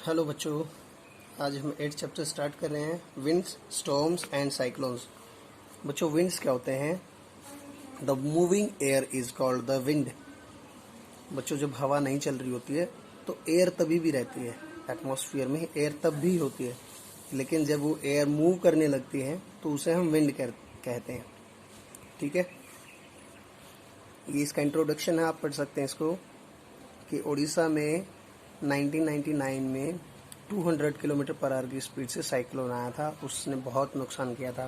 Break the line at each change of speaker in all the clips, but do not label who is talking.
Hello बच्चों, आज हम 8th चैप्टर स्टार्ट कर रहे हैं, विंड्स, स्टॉर्म्स एंड साइक्लोन्स। बच्चों, विंड्स क्या होते हैं? The moving air is called the wind. बच्चों, जब हवा नहीं चल रही होती है तो एयर तभी भी रहती है, एटमॉस्फेयर में एयर तब भी होती है, लेकिन जब वो एयर मूव करने लगती है तो उसे हम विंड कहते हैं। ठीक है, ये इसका इंट्रोडक्शन है, आप पढ़ सकते हैं इसको कि उड़ीसा में 1999 में 200 किलोमीटर पर आवर की स्पीड से साइक्लोन आया था। उसने बहुत नुकसान किया था,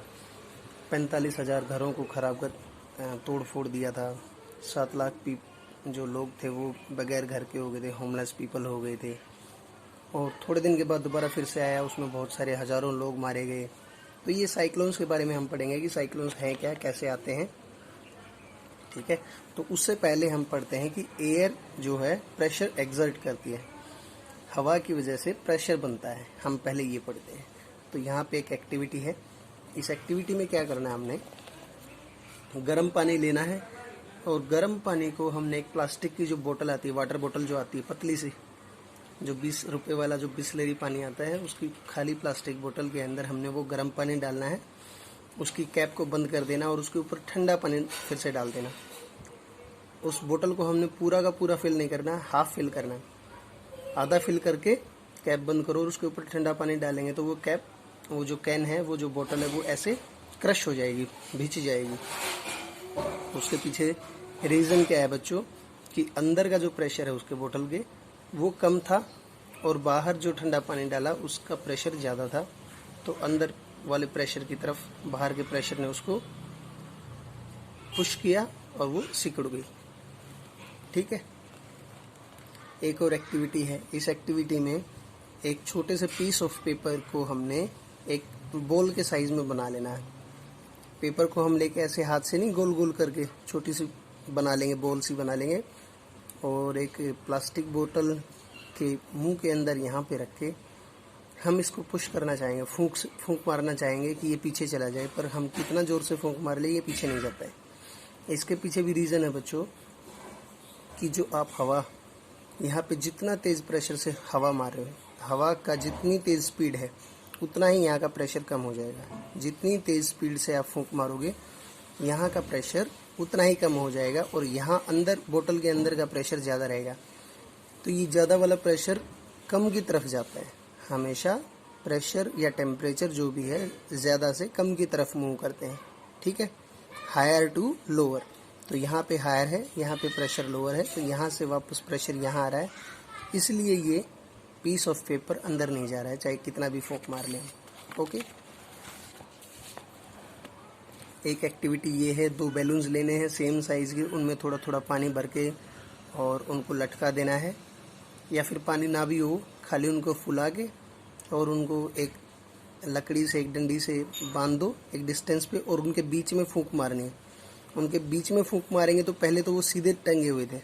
45,000 घरों को खराब कर तोड़ फोड़ दिया था। 7 लाख जो लोग थे वो बगैर घर के हो गए थे, होमलेस पीपल हो गए थे। और थोड़े दिन के बाद दोबारा फिर से आया, उसमें बहुत सारे हज़ारों लोग मारे गए। तो ये साइक्लोन्स के बारे में हम पढ़ेंगे कि साइक्लोन्स हैं क्या, कैसे आते हैं। ठीक है, तो उससे पहले हम पढ़ते हैं कि एयर जो है प्रेशर एक्सर्ट करती है, हवा की वजह से प्रेशर बनता है। हम पहले ये पढ़ते हैं। तो यहाँ पे एक एक्टिविटी है, इस एक्टिविटी में क्या करना है, हमने गर्म पानी लेना है और गर्म पानी को हमने एक प्लास्टिक की जो बोतल आती है, वाटर बोतल जो आती है पतली सी, जो 20 रुपये वाला जो बिस्लेरी पानी आता है, उसकी खाली प्लास्टिक बोतल के अंदर हमने वो गर्म पानी डालना है। उसकी कैप को बंद कर देना और उसके ऊपर ठंडा पानी फिर से डाल देना। उस बोतल को हमने पूरा का पूरा फिल नहीं करना, हाफ फिल करना है। आधा फिल करके कैप बंद करो और उसके ऊपर ठंडा पानी डालेंगे तो वो कैप, वो जो कैन है, वो जो बोतल है, वो ऐसे क्रश हो जाएगी, भिंच जाएगी। उसके पीछे रीज़न क्या है बच्चों, कि अंदर का जो प्रेशर है उसके बोतल के वो कम था और बाहर जो ठंडा पानी डाला उसका प्रेशर ज़्यादा था। तो अंदर वाले प्रेशर की तरफ बाहर के प्रेशर ने उसको पुश किया और वो सिकुड़ गई। ठीक है, एक और एक्टिविटी है। इस एक्टिविटी में एक छोटे से पीस ऑफ पेपर को हमने एक बॉल के साइज में बना लेना है। पेपर को हम लेके ऐसे हाथ से नहीं, गोल गोल करके छोटी सी बना लेंगे, बॉल सी बना लेंगे और एक प्लास्टिक बोतल के मुंह के अंदर यहाँ पे रख के हम इसको पुश करना चाहेंगे, फूंक मारना चाहेंगे कि ये पीछे चला जाए, पर हम कितना ज़ोर से फूंक मार ले ये पीछे नहीं जाता है। इसके पीछे भी रीज़न है बच्चों कि जो आप हवा यहाँ पे जितना तेज़ प्रेशर से हवा मार रहे हो, हवा का जितनी तेज़ स्पीड है उतना ही यहाँ का प्रेशर कम हो जाएगा। जितनी तेज़ स्पीड से आप फूंक मारोगे यहाँ का प्रेशर उतना ही कम हो जाएगा और यहाँ अंदर बोतल के अंदर का प्रेशर ज़्यादा रहेगा। तो ये ज़्यादा वाला प्रेशर कम की तरफ जाता है। हमेशा प्रेशर या टेम्परेचर जो भी है ज़्यादा से कम की तरफ मूव करते हैं। ठीक है, हायर टू लोअर। तो यहाँ पे हायर है, यहाँ पे प्रेशर लोअर है, तो यहाँ से वापस प्रेशर यहाँ आ रहा है, इसलिए ये पीस ऑफ पेपर अंदर नहीं जा रहा है, चाहे कितना भी फूंक मार लें। ओके, एक एक्टिविटी ये है, 2 बैलून्स लेने हैं सेम साइज़ के, उनमें थोड़ा थोड़ा पानी भर के और उनको लटका देना है, या फिर पानी ना भी हो, खाली उनको फुला के और उनको एक लकड़ी से, एक डंडी से बांध दो एक डिस्टेंस पे और उनके बीच में फूंक मारनी है। उनके बीच में फूंक मारेंगे तो पहले तो वो सीधे टंगे हुए थे,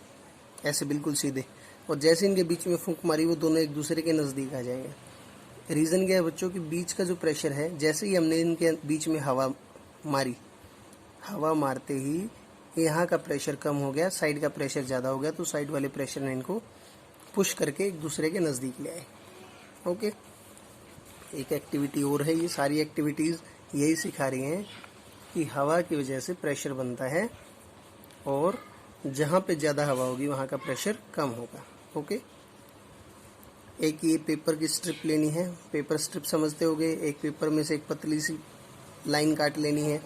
ऐसे बिल्कुल सीधे, और जैसे इनके बीच में फूंक मारी वो दोनों एक दूसरे के नज़दीक आ जाएंगे। रीज़न क्या है बच्चों कि बीच का जो प्रेशर है, जैसे ही हमने इनके बीच में हवा मारी, हवा मारते ही यहाँ का प्रेशर कम हो गया, साइड का प्रेशर ज़्यादा हो गया, तो साइड वाले प्रेशर ने इनको पुश करके एक दूसरे के नज़दीक ले आए। ओके, एक एक्टिविटी और है, ये सारी एक्टिविटीज़ यही सिखा रही हैं कि हवा की वजह से प्रेशर बनता है और जहाँ पे ज़्यादा हवा होगी वहाँ का प्रेशर कम होगा। ओके, एक ये पेपर की स्ट्रिप लेनी है, पेपर स्ट्रिप समझते होगे, एक पेपर में से एक पतली सी लाइन काट लेनी है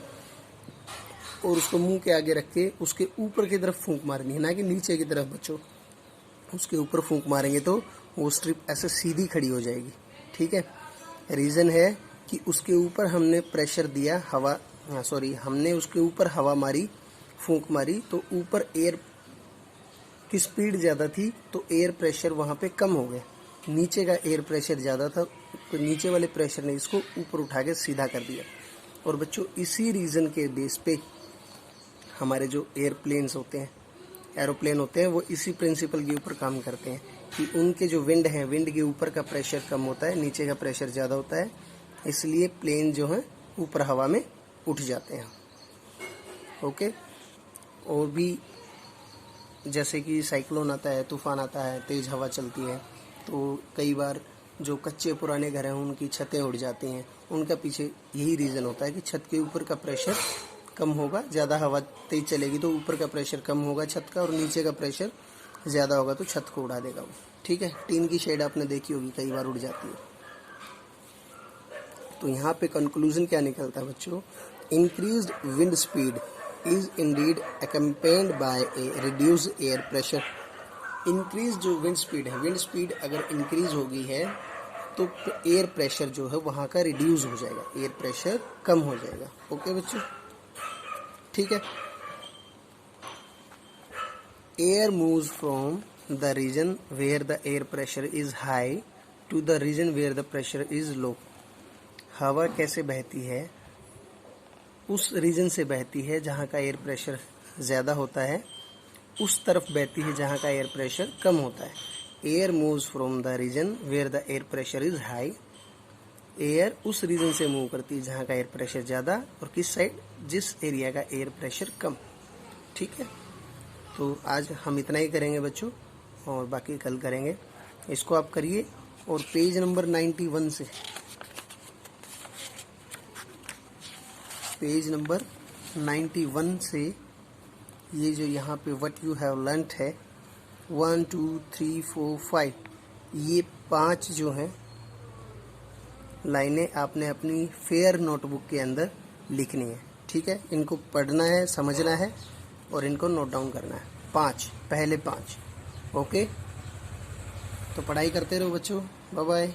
और उसको मुंह के आगे रख के उसके ऊपर की तरफ फूंक मारनी है, ना कि नीचे की तरफ बच्चों। उसके ऊपर फूंक मारेंगे तो वो स्ट्रिप ऐसे सीधी खड़ी हो जाएगी। ठीक है, रीज़न है कि उसके ऊपर हमने प्रेशर दिया, हमने उसके ऊपर हवा मारी, फूंक मारी, तो ऊपर एयर की स्पीड ज़्यादा थी तो एयर प्रेशर वहाँ पे कम हो गया। नीचे का एयर प्रेशर ज़्यादा था तो नीचे वाले प्रेशर ने इसको ऊपर उठा के सीधा कर दिया। और बच्चों, इसी रीज़न के बेस पे हमारे जो एयरप्लेन्स होते हैं, एरोप्लेन होते हैं, वो इसी प्रिंसिपल के ऊपर काम करते हैं कि उनके जो विंड हैं, विंड के ऊपर का प्रेशर कम होता है, नीचे का प्रेशर ज़्यादा होता है, इसलिए प्लेन जो है ऊपर हवा में उठ जाते हैं। ओके, और भी जैसे कि साइक्लोन आता है, तूफान आता है, तेज़ हवा चलती है, तो कई बार जो कच्चे पुराने घर हैं उनकी छतें उड़ जाती हैं, उनका पीछे यही रीज़न होता है कि छत के ऊपर का प्रेशर कम होगा, ज़्यादा हवा तेज चलेगी तो ऊपर का प्रेशर कम होगा छत का, और नीचे का प्रेशर ज़्यादा होगा तो छत को उड़ा देगा वो। ठीक है, टीन की शेड आपने देखी होगी, कई बार उड़ जाती है। तो यहाँ पे कंक्लूजन क्या निकलता है बच्चों, increased wind speed is indeed accompanied by a reduced air pressure. Increase जो विंड स्पीड है, विंड स्पीड अगर इंक्रीज होगी है तो एयर प्रेशर जो है वहाँ का रिड्यूस हो जाएगा, एयर प्रेशर कम हो जाएगा। ओके बच्चों, ठीक है। Air moves from the region where the air pressure is high to the region where the pressure is low. हवा कैसे बहती है, उस रीजन से बहती है जहाँ का एयर प्रेशर ज़्यादा होता है, उस तरफ बहती है जहाँ का एयर प्रेशर कम होता है। Air moves from the region where the air pressure is high. Air उस रीजन से मूव करती है जहाँ का एयर प्रेशर ज़्यादा, और किस साइड, जिस एरिया का एयर प्रेशर कम। ठीक है, तो आज हम इतना ही करेंगे बच्चों, और बाकी कल करेंगे। इसको आप करिए, और पेज नंबर 91 से, पेज नंबर 91 से ये जो यहाँ पे व्हाट यू हैव लर्नड है 1 2 3 4 5, ये 5 जो हैं लाइनें आपने अपनी फेयर नोटबुक के अंदर लिखनी है। ठीक है, इनको पढ़ना है, समझना है, और इनको नोट डाउन करना है। 5, पहले 5। ओके, तो पढ़ाई करते रहो बच्चों। Bye bye.